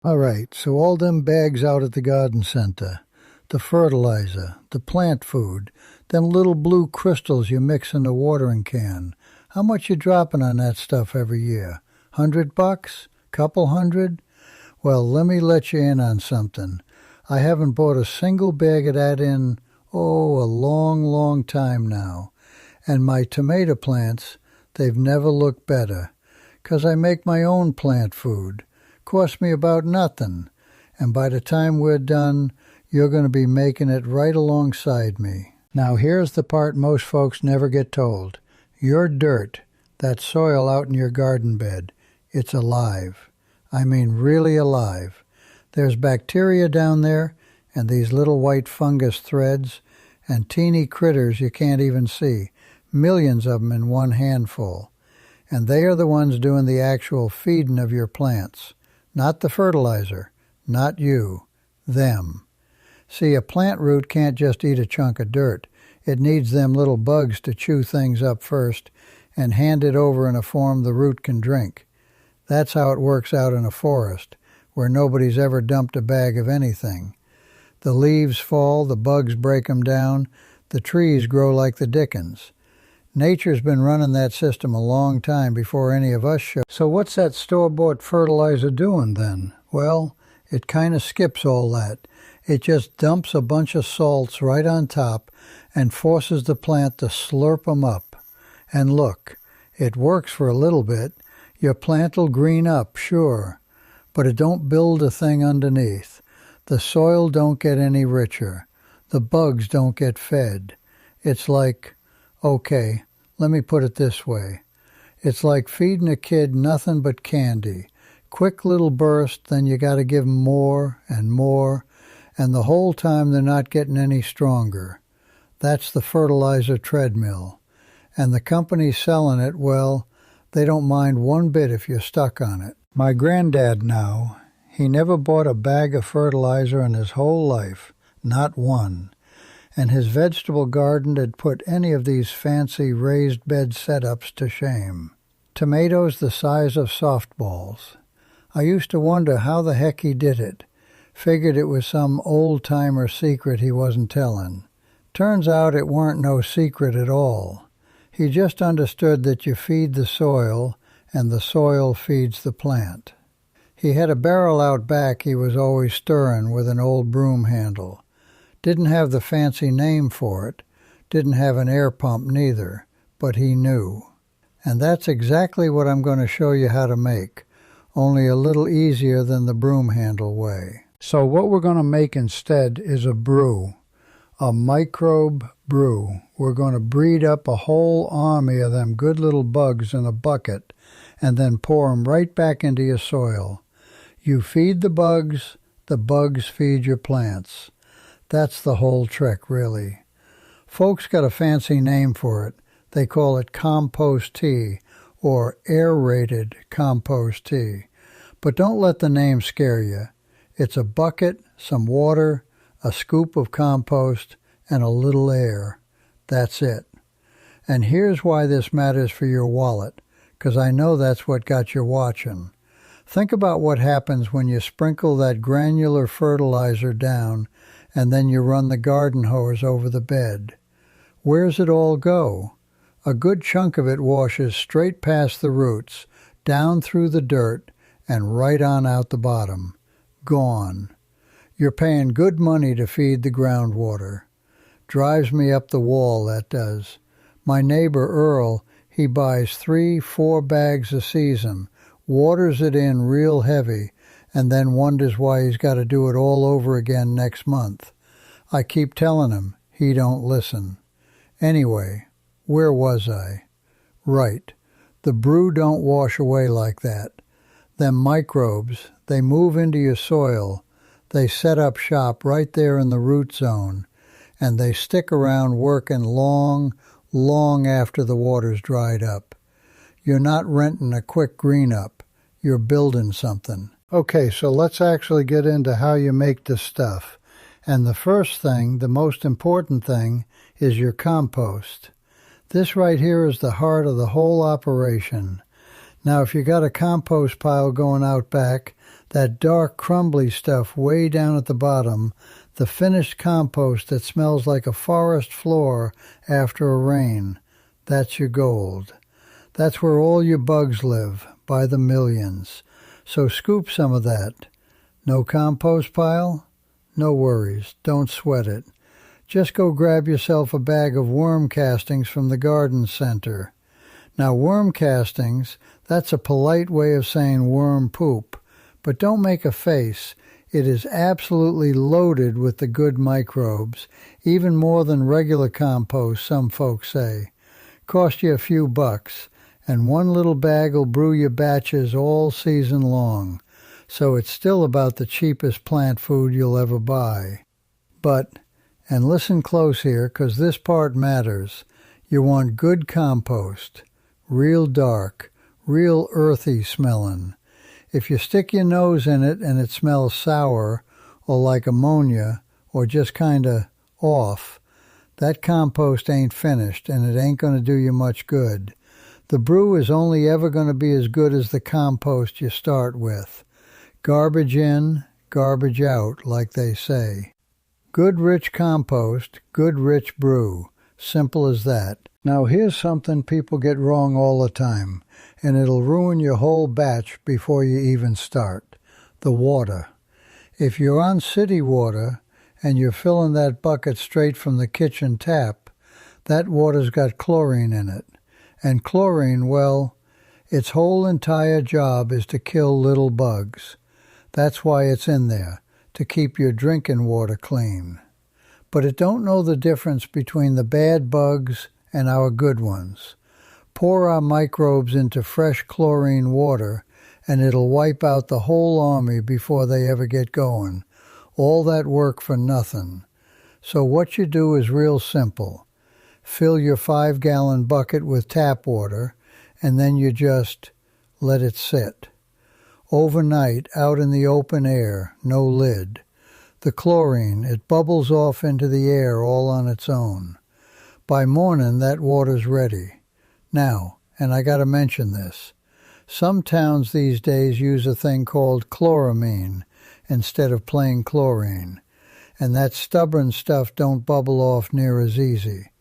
All right, so all them bags out at the garden center, the fertilizer, the plant food, them little blue crystals you mix in the watering can, how much you dropping on that stuff every year? $100? Couple hundred? Well, let me let you in on something. I haven't bought a single bag of that in, a long, long time now. And my tomato plants, they've never looked better. 'Cause I make my own plant food. Costs me about nothing. And by the time we're done, you're going to be making it right alongside me. Now here's the part most folks never get told. Your dirt, that soil out in your garden bed, it's alive. I mean really alive. There's bacteria down there, and these little white fungus threads, and teeny critters you can't even see, millions of them in one handful. And they are the ones doing the actual feeding of your plants. Not the fertilizer, not you, them. See, a plant root can't just eat a chunk of dirt. It needs them little bugs to chew things up first and hand it over in a form the root can drink. That's how it works out in a forest, where nobody's ever dumped a bag of anything. The leaves fall, the bugs break them down, the trees grow like the dickens. Nature's been running that system a long time before any of us should. So what's that store-bought fertilizer doing then? Well, it kind of skips all that. It just dumps a bunch of salts right on top and forces the plant to slurp them up. And look, it works for a little bit. Your plant'll green up, sure, but it don't build a thing underneath. The soil don't get any richer. The bugs don't get fed. It's like, okay, let me put it this way. It's like feeding a kid nothing but candy. Quick little burst, then you got to give them more, and the whole time they're not getting any stronger. That's the fertilizer treadmill. And the company selling it, well, they don't mind one bit if you're stuck on it. My granddad now, he never bought a bag of fertilizer in his whole life, not one. And his vegetable garden had put any of these fancy raised bed setups to shame. Tomatoes the size of softballs. I used to wonder how the heck he did it. Figured it was some old-timer secret he wasn't telling. Turns out it weren't no secret at all. He just understood that you feed the soil, and the soil feeds the plant. He had a barrel out back he was always stirring with an old broom handle. Didn't have the fancy name for it, didn't have an air pump neither, but he knew. And that's exactly what I'm going to show you how to make, only a little easier than the broom handle way. So what we're going to make instead is a brew, a microbe brew. We're going to breed up a whole army of them good little bugs in a bucket and then pour them right back into your soil. You feed the bugs feed your plants. That's the whole trick, really. Folks got a fancy name for it. They call it compost tea or aerated compost tea. But don't let the name scare you. It's a bucket, some water, a scoop of compost, and a little air. That's it. And here's why this matters for your wallet, because I know that's what got you watching. Think about what happens when you sprinkle that granular fertilizer down and then you run the garden hose over the bed. Where's it all go? A good chunk of it washes straight past the roots, down through the dirt, and right on out the bottom. Gone. You're paying good money to feed the groundwater. Drives me up the wall, that does. My neighbor Earl, he buys 3-4 bags a season, waters it in real heavy, and then wonders why he's got to do it all over again next month. I keep telling him, he don't listen. Anyway, where was I? Right, the brew don't wash away like that. Them microbes, they move into your soil, they set up shop right there in the root zone, and they stick around working long, long after the water's dried up. You're not renting a quick green up, you're building something. Okay, so let's actually get into how you make this stuff. And the first thing, the most important thing, is your compost. This right here is the heart of the whole operation. Now, if you got a compost pile going out back, That dark, crumbly stuff way down at the bottom, the finished compost that smells like a forest floor after a rain, that's your gold. That's where all your bugs live, by the millions. So scoop some of that. No compost pile? No worries, don't sweat it. Just go grab yourself a bag of worm castings from the garden center. Now worm castings, that's a polite way of saying worm poop. But don't make a face. It is absolutely loaded with the good microbes, even more than regular compost, some folks say. Cost you a few bucks, and one little bag will brew your batches all season long. So it's still about the cheapest plant food you'll ever buy. But, and listen close here, 'cause this part matters, you want good compost, real dark, real earthy smelling. If you stick your nose in it and it smells sour, or like ammonia, or just kinda off, that compost ain't finished and it ain't gonna do you much good. The brew is only ever gonna be as good as the compost you start with. Garbage in, garbage out, like they say. Good rich compost, good rich brew. Simple as that. Now here's something people get wrong all the time, and it'll ruin your whole batch before you even start. The water. If you're on city water and you're filling that bucket straight from the kitchen tap, that water's got chlorine in it. And chlorine, well, its whole entire job is to kill little bugs. That's why it's in there, to keep your drinking water clean. But it don't know the difference between the bad bugs and our good ones. Pour our microbes into fresh chlorine water, and it'll wipe out the whole army before they ever get going. All that work for nothing. So what you do is real simple. Fill your 5-gallon bucket with tap water, and then you just let it sit. Overnight, out in the open air, no lid. The chlorine, it bubbles off into the air all on its own. By morning, that water's ready. Now, and I gotta mention this, some towns these days use a thing called chloramine instead of plain chlorine, and that stubborn stuff don't bubble off near as easy.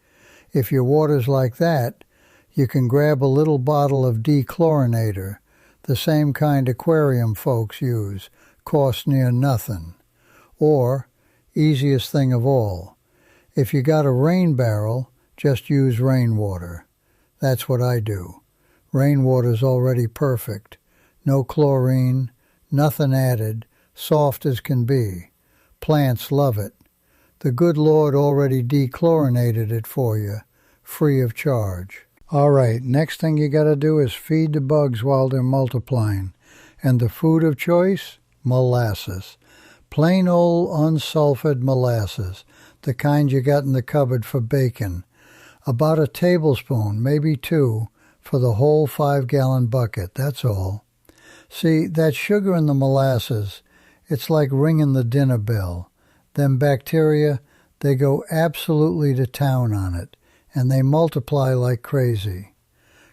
If your water's like that, you can grab a little bottle of dechlorinator, the same kind aquarium folks use, costs near nothing. Or, easiest thing of all, if you got a rain barrel, just use rainwater. That's what I do. Rainwater's already perfect. No chlorine, nothing added, soft as can be. Plants love it. The good Lord already dechlorinated it for you, free of charge. All right, next thing you gotta do is feed the bugs while they're multiplying. And the food of choice? Molasses. Plain old unsulfured molasses, the kind you got in the cupboard for bacon. About a tablespoon, maybe 2, for the whole 5-gallon bucket, that's all. See, that sugar in the molasses, it's like ringing the dinner bell. Them bacteria, they go absolutely to town on it, and they multiply like crazy.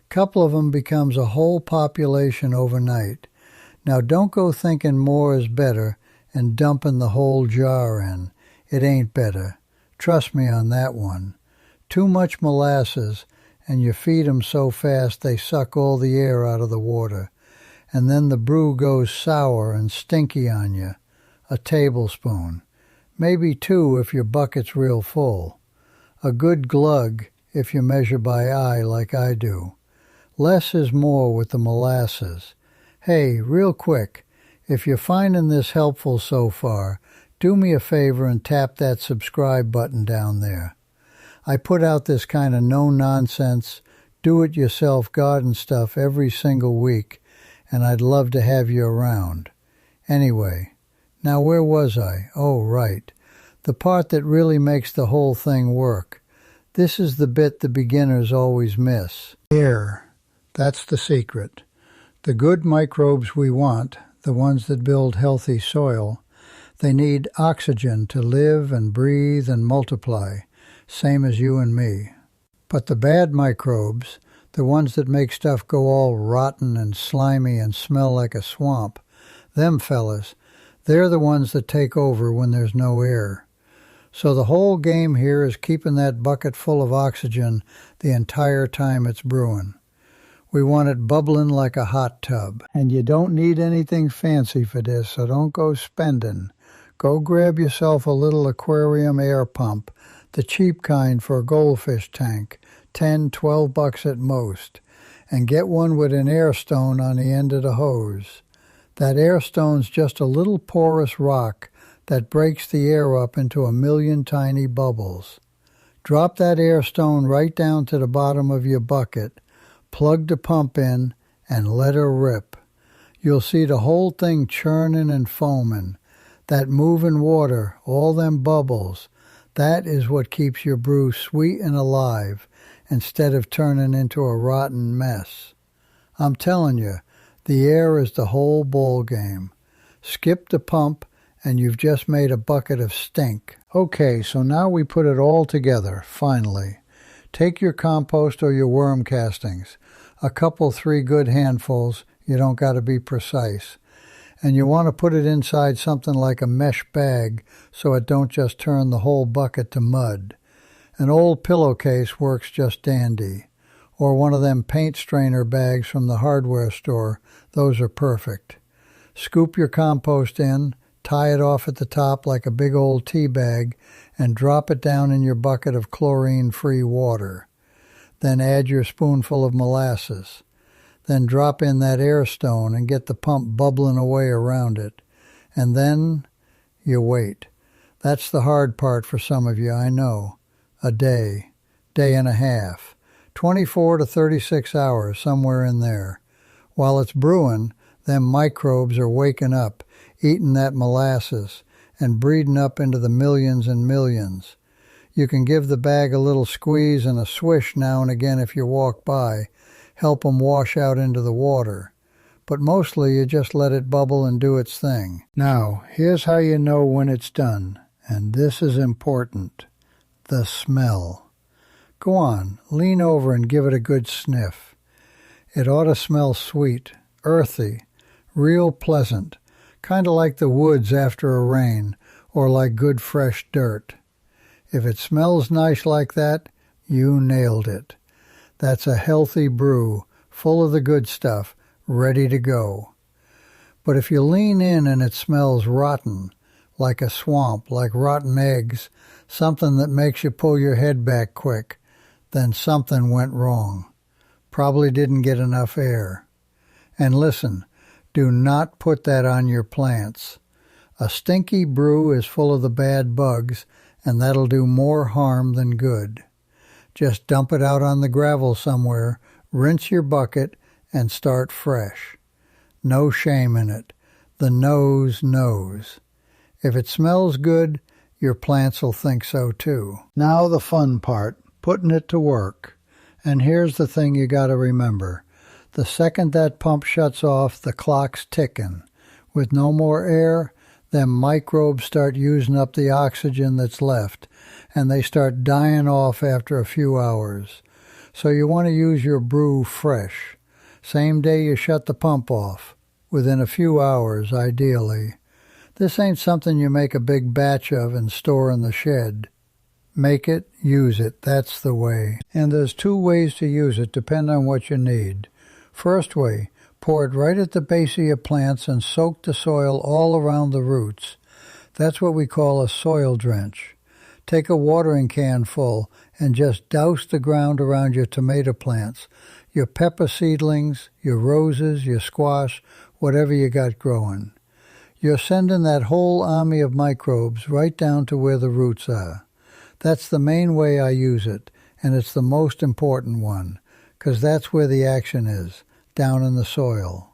Couple of them becomes a whole population overnight. Now don't go thinking more is better and dumping the whole jar in. It ain't better. Trust me on that one. Too much molasses, and you feed 'em so fast they suck all the air out of the water. And then the brew goes sour and stinky on you. A tablespoon. Maybe 2 if your bucket's real full. A good glug if you measure by eye like I do. Less is more with the molasses. Hey, real quick, if you're finding this helpful so far, do me a favor and tap that subscribe button down there. I put out this kind of no-nonsense, do-it-yourself garden stuff every single week, and I'd love to have you around. Anyway, now where was I? Oh, right. The part that really makes the whole thing work. This is the bit the beginners always miss. Air. That's the secret. The good microbes we want, the ones that build healthy soil, they need oxygen to live and breathe and multiply, same as you and me. But the bad microbes, the ones that make stuff go all rotten and slimy and smell like a swamp, Them fellas, they're the ones that take over when there's no air. So the whole game here is keeping that bucket full of oxygen the entire time it's brewing. We want it bubbling like a hot tub. And you don't need anything fancy for this, so don't go spending. Go grab yourself a little aquarium air pump, the cheap kind for a goldfish tank, $10-12 at most, and get one with an air stone on the end of the hose. That air stone's just a little porous rock that breaks the air up into a million tiny bubbles. Drop that air stone right down to the bottom of your bucket, plug the pump in, and let her rip. You'll see the whole thing churning and foaming. That moving water, all them bubbles, that is what keeps your brew sweet and alive instead of turning into a rotten mess. I'm telling you, the air is the whole ball game. Skip the pump and you've just made a bucket of stink. Okay, so now we put it all together, finally. Take your compost or your worm castings, a couple, 3 good handfuls, you don't got to be precise. And you want to put it inside something like a mesh bag so it don't just turn the whole bucket to mud. An old pillowcase works just dandy. Or one of them paint strainer bags from the hardware store, those are perfect. Scoop your compost in, tie it off at the top like a big old tea bag, and drop it down in your bucket of chlorine-free water. Then add your spoonful of molasses. Then drop in that air stone and get the pump bubbling away around it. And then you wait. That's the hard part for some of you, I know. A day, day and a half, 24 to 36 hours, somewhere in there. While it's brewing, them microbes are waking up, eating that molasses, and breeding up into the millions and millions. You can give the bag a little squeeze and a swish now and again if you walk by, help them wash out into the water. But mostly you just let it bubble and do its thing. Now, here's how you know when it's done, and this is important. The smell. Go on, lean over and give it a good sniff. It ought to smell sweet, earthy, real pleasant, kind of like the woods after a rain, or like good fresh dirt. If it smells nice like that, you nailed it. That's a healthy brew, full of the good stuff, ready to go. But if you lean in and it smells rotten, like a swamp, like rotten eggs, something that makes you pull your head back quick, then something went wrong. Probably didn't get enough air. And listen, do not put that on your plants. A stinky brew is full of the bad bugs, and that'll do more harm than good. Just dump it out on the gravel somewhere, rinse your bucket, and start fresh. No shame in it. The nose knows. If it smells good, your plants will think so too. Now the fun part, putting it to work. And here's the thing you got to remember. The second that pump shuts off, the clock's ticking. With no more air, them microbes start using up the oxygen that's left, and they start dying off after a few hours. So you want to use your brew fresh. Same day you shut the pump off, within a few hours ideally. This ain't something you make a big batch of and store in the shed. Make it, use it, that's the way. And there's 2 ways to use it, depending on what you need. First way, pour it right at the base of your plants and soak the soil all around the roots. That's what we call a soil drench. Take a watering can full and just douse the ground around your tomato plants, your pepper seedlings, your roses, your squash, whatever you got growing. You're sending that whole army of microbes right down to where the roots are. That's the main way I use it, and it's the most important one, 'cause that's where the action is, down in the soil.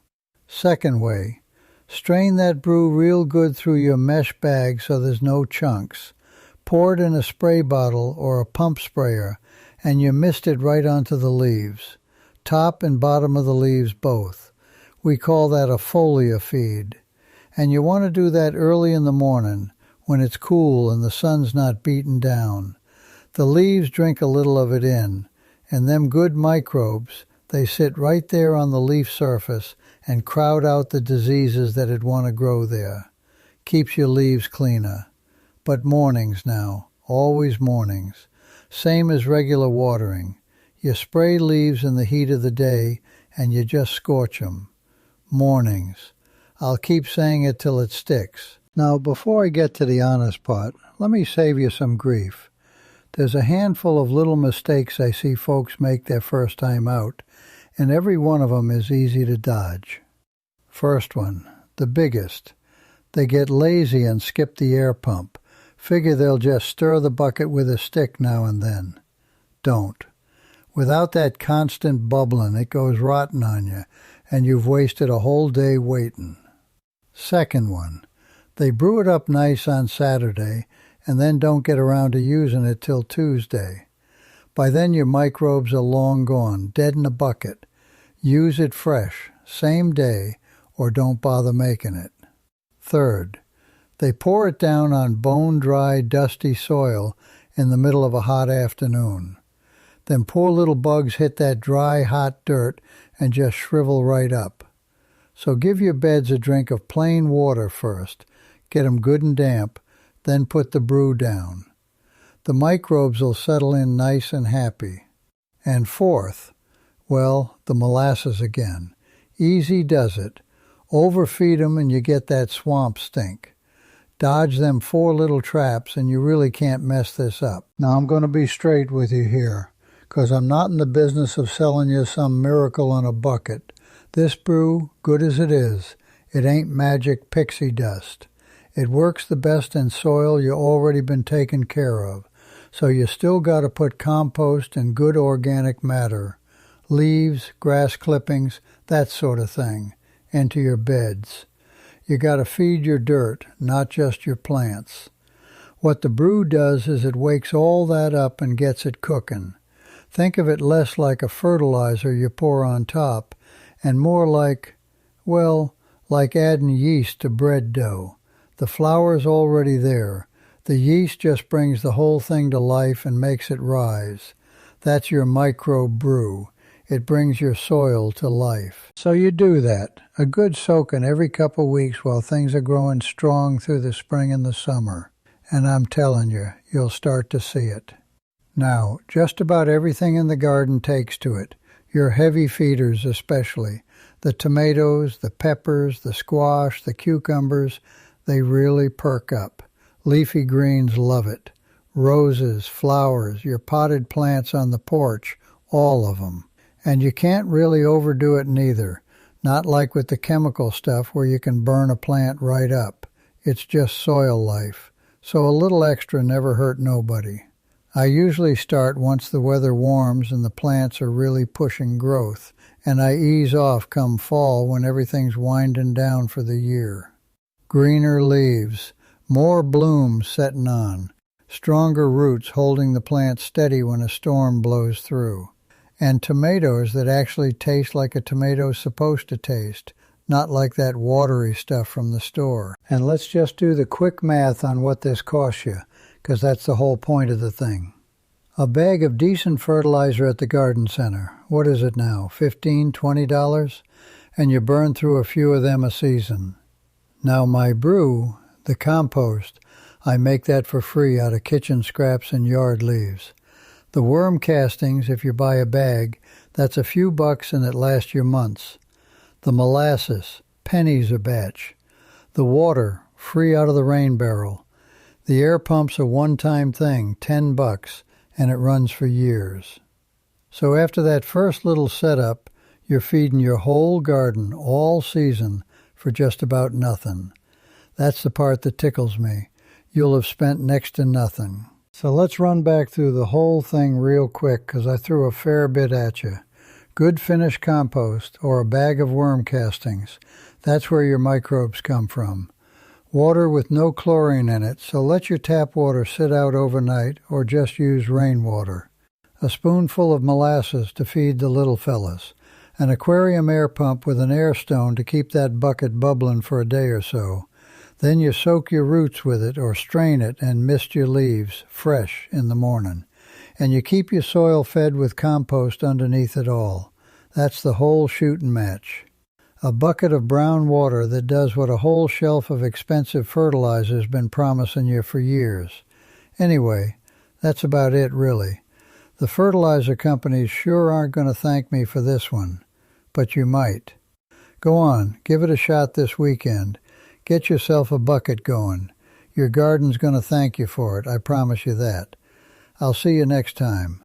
Second way, strain that brew real good through your mesh bag so there's no chunks. Pour it in a spray bottle or a pump sprayer, and you mist it right onto the leaves. Top and bottom of the leaves both. We call that a foliar feed. And you want to do that early in the morning, when it's cool and the sun's not beaten down. The leaves drink a little of it in, and them good microbes, they sit right there on the leaf surface and crowd out the diseases that'd want to grow there. Keeps your leaves cleaner. But mornings now, always mornings. Same as regular watering. You spray leaves in the heat of the day and you just scorch 'em. Mornings. I'll keep saying it till it sticks. Now, before I get to the honest part, let me save you some grief. There's a handful of little mistakes I see folks make their first time out, and every one of 'em is easy to dodge. First one, the biggest. They get lazy and skip the air pump. Figure they'll just stir the bucket with a stick now and then. Don't. Without that constant bubbling, it goes rotten on you, and you've wasted a whole day waiting. Second one, they brew it up nice on Saturday and then don't get around to using it till Tuesday. By then your microbes are long gone, dead in a bucket. Use it fresh, same day, or don't bother making it. Third, they pour it down on bone-dry, dusty soil in the middle of a hot afternoon. Then poor little bugs hit that dry, hot dirt and just shrivel right up. So give your beds a drink of plain water first, get 'em good and damp, then put the brew down. The microbes will settle in nice and happy. And fourth, well, the molasses again. Easy does it. Overfeed 'em and you get that swamp stink. Dodge them 4 little traps and you really can't mess this up. Now I'm going to be straight with you here, 'cause I'm not in the business of selling you some miracle in a bucket. This brew, good as it is, it ain't magic pixie dust. It works the best in soil you already been taken care of, so you still got to put compost and good organic matter, leaves, grass clippings, that sort of thing, into your beds. You got to feed your dirt, not just your plants. What the brew does is it wakes all that up and gets it cooking. Think of it less like a fertilizer you pour on top and more like, well, like adding yeast to bread dough. The flour's already there. The yeast just brings the whole thing to life and makes it rise. That's your microbe brew. It brings your soil to life. So you do that, a good soaking every couple weeks while things are growing strong through the spring and the summer. And I'm telling you, you'll start to see it. Now, just about everything in the garden takes to it, your heavy feeders especially. The tomatoes, the peppers, the squash, the cucumbers, they really perk up. Leafy greens love it. Roses, flowers, your potted plants on the porch, all of them. And you can't really overdo it neither, not like with the chemical stuff where you can burn a plant right up. It's just soil life, so a little extra never hurt nobody. I usually start once the weather warms and the plants are really pushing growth, and I ease off come fall when everything's winding down for the year. Greener leaves, more blooms setting on, stronger roots holding the plant steady when a storm blows through. And tomatoes that actually taste like a tomato's supposed to taste, not like that watery stuff from the store. And let's just do the quick math on what this costs you, because that's the whole point of the thing. A bag of decent fertilizer at the garden center, what is it now, $15, $20? And you burn through a few of them a season. Now my brew, the compost, I make that for free out of kitchen scraps and yard leaves. The worm castings, if you buy a bag, that's a few bucks and it lasts you months. The molasses, pennies a batch. The water, free out of the rain barrel. The air pump's a one-time thing, $10, and it runs for years. So after that first little setup, you're feeding your whole garden all season for just about nothing. That's the part that tickles me. You'll have spent next to nothing. So let's run back through the whole thing real quick, because I threw a fair bit at you. Good finished compost, or a bag of worm castings. That's where your microbes come from. Water with no chlorine in it, so let your tap water sit out overnight, or just use rainwater. A spoonful of molasses to feed the little fellas. An aquarium air pump with an air stone to keep that bucket bubbling for a day or so. Then you soak your roots with it or strain it and mist your leaves, fresh, in the morning. And you keep your soil fed with compost underneath it all. That's the whole shooting match. A bucket of brown water that does what a whole shelf of expensive fertilizer's been promising you for years. Anyway, that's about it really. The fertilizer companies sure aren't going to thank me for this one, but you might. Go on, give it a shot this weekend. Get yourself a bucket going. Your garden's going to thank you for it, I promise you that. I'll see you next time.